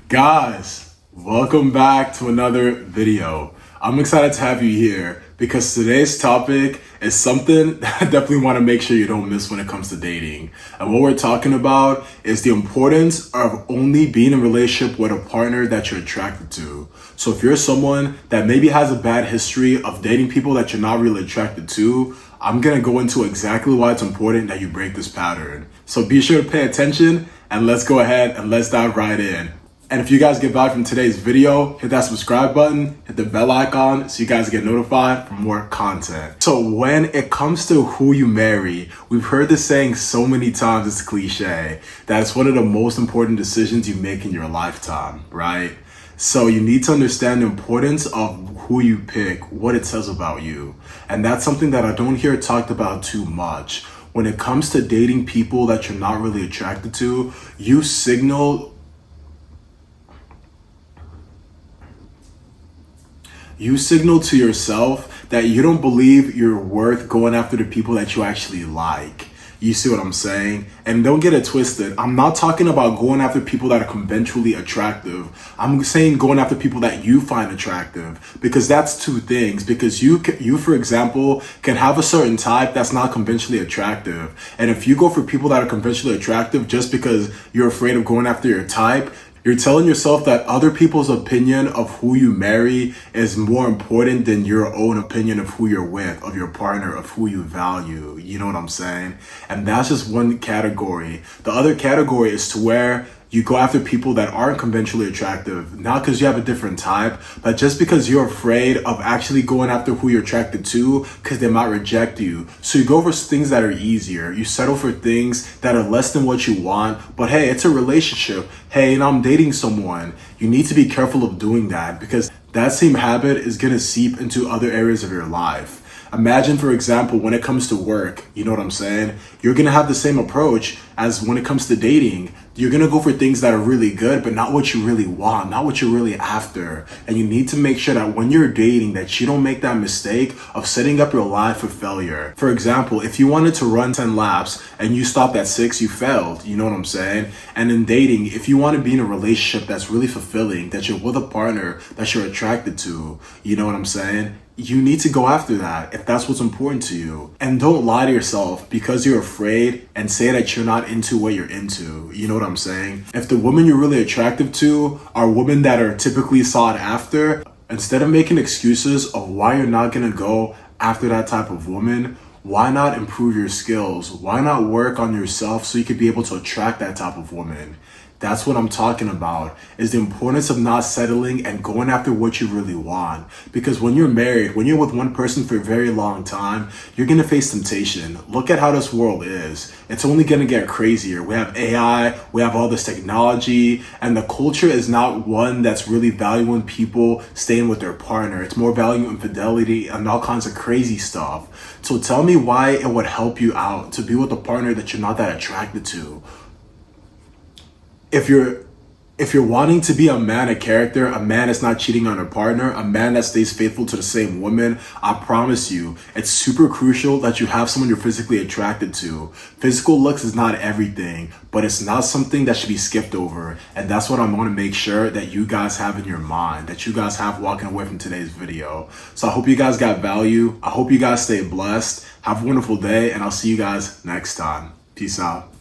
Guys, welcome back to another video. I'm excited to have you here because today's topic is something that I definitely want to make sure you don't miss when it comes to dating. And what we're talking about is the importance of only being in a relationship with a partner that you're attracted to. So if you're someone that maybe has a bad history of dating people that you're not really attracted to, I'm going to go into exactly why it's important that you break this pattern. So be sure to pay attention and let's go ahead and let's dive right in. And if you guys get value from today's video, hit that subscribe button, hit the bell icon so you guys get notified for more content. So when it comes to who you marry, we've heard this saying so many times, it's cliche, that it's one of the most important decisions you make in your lifetime, right? So you need to understand the importance of who you pick, what it says about you. And that's something that I don't hear talked about too much. When it comes to dating people that you're not really attracted to, you signal to yourself that you don't believe you're worth going after the people that you actually like. You see what I'm saying? And don't get it twisted. I'm not talking about going after people that are conventionally attractive. I'm saying going after people that you find attractive, because that's two things. Because you, for example, can have a certain type that's not conventionally attractive. And if you go for people that are conventionally attractive just because you're afraid of going after your type, you're telling yourself that other people's opinion of who you marry is more important than your own opinion of who you're with, of your partner, of who you value. You know what I'm saying? And that's just one category. The other category is to where you go after people that aren't conventionally attractive, not because you have a different type, but just because you're afraid of actually going after who you're attracted to because they might reject you. So you go for things that are easier. You settle for things that are less than what you want, but hey, it's a relationship. Hey, I'm dating someone. You need to be careful of doing that because that same habit is going to seep into other areas of your life. Imagine, for example, when it comes to work, you know what I'm saying? You're going to have the same approach as when it comes to dating. You're going to go for things that are really good, but not what you really want, not what you're really after. And you need to make sure that when you're dating, that you don't make that mistake of setting up your life for failure. For example, if you wanted to run 10 laps and you stopped at 6, you failed. You know what I'm saying? And in dating, if you want to be in a relationship that's really fulfilling, that you're with a partner that you're attracted to, you know what I'm saying? You need to go after that if that's what's important to you. And don't lie to yourself because you're afraid and say that you're not into what you're into. You know what I'm saying? If the women you're really attractive to are women that are typically sought after, instead of making excuses of why you're not gonna go after that type of woman, why not improve your skills? Why not work on yourself so you could be able to attract that type of woman? That's what I'm talking about, is the importance of not settling and going after what you really want. Because when you're married, when you're with one person for a very long time, you're going to face temptation. Look at how this world is. It's only going to get crazier. We have AI, we have all this technology, and the culture is not one that's really valuing people staying with their partner. It's more valuing infidelity and all kinds of crazy stuff. So tell me why it would help you out to be with a partner that you're not that attracted to. If you're wanting to be a man of character, a man that's not cheating on a partner, a man that stays faithful to the same woman, I promise you, it's super crucial that you have someone you're physically attracted to. Physical looks is not everything, but it's not something that should be skipped over. And that's what I'm going to make sure that you guys have in your mind, that you guys have walking away from today's video. So I hope you guys got value. I hope you guys stay blessed. Have a wonderful day, and I'll see you guys next time. Peace out.